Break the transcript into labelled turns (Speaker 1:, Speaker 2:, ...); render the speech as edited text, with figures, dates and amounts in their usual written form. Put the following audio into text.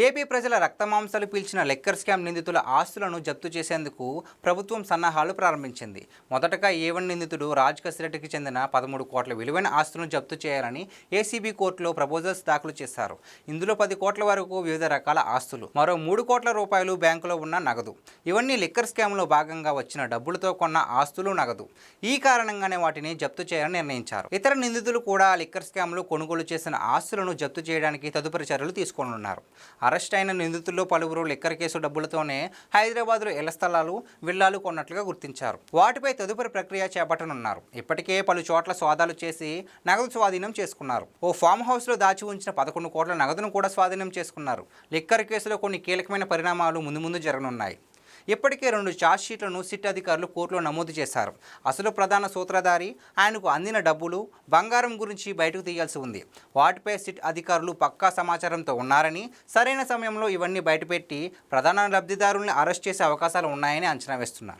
Speaker 1: AP ప్రజల రక్తమాంసాలు పీల్చిన liquor scam నిందితుల ఆస్తులను జప్తు చేసేందుకు ప్రభుత్వం సన్నాహాలు ప్రారంభించింది. మొదటగా ఏ1 నిందితుడు రాజ్ కసిరెడ్డికి చెందిన 13 కోట్ల విలువైన ఆస్తులను జప్తు చేయాలని ఏసీబీ కోర్టులో ప్రపోజల్స్ దాఖలు చేశారు. ఇందులో 10 కోట్ల వరకు వివిధ రకాల ఆస్తులు, మరో 3 కోట్ల రూపాయలు బ్యాంకులో ఉన్న నగదు, ఇవన్నీ లిక్కర్ స్కామ్లో భాగంగా వచ్చిన డబ్బులతో కొన్న ఆస్తులు, నగదు. ఈ కారణంగానే వాటిని జప్తు చేయాలని నిర్ణయించారు. ఇతర నిందితులు కూడా లిక్కర్ స్కామ్లో కొనుగోలు చేసిన ఆస్తులను జప్తు చేయడానికి తదుపరి చర్యలు తీసుకోనున్నారు. అరెస్ట్ అయిన నిందితుల్లో పలువురు లిక్కర్ కేసు డబ్బులతోనే హైదరాబాద్లో ఇళ్ల స్థలాలు, విల్లాలు కొన్నట్లుగా గుర్తించారు. వాటిపై తదుపరి ప్రక్రియ చేపట్టనున్నారు. ఇప్పటికే పలు చోట్ల సోదాలు చేసి నగదు స్వాధీనం చేసుకున్నారు. ఓ ఫామ్ హౌస్లో దాచి ఉంచిన 11 కోట్ల నగదును కూడా స్వాధీనం చేసుకున్నారు. లిక్కర్ కేసులో కొన్ని కీలకమైన పరిణామాలు ముందు జరగనున్నాయి. ఇప్పటికే 2 ఛార్జ్షీట్లను సిట్ అధికారులు కోర్టులో నమోదు చేశారు. అసలు ప్రధాన సూత్రధారి, ఆయనకు అందిన డబ్బులు, బంగారం గురించి బయటకు తీయాల్సి ఉంది. వాటిపై సిట్ అధికారులు పక్కా సమాచారంతో ఉన్నారని, సరైన సమయంలో ఇవన్నీ బయటపెట్టి ప్రధాన లబ్ధిదారుల్ని అరెస్ట్ చేసే అవకాశాలు ఉన్నాయని అంచనా వేస్తున్నారు.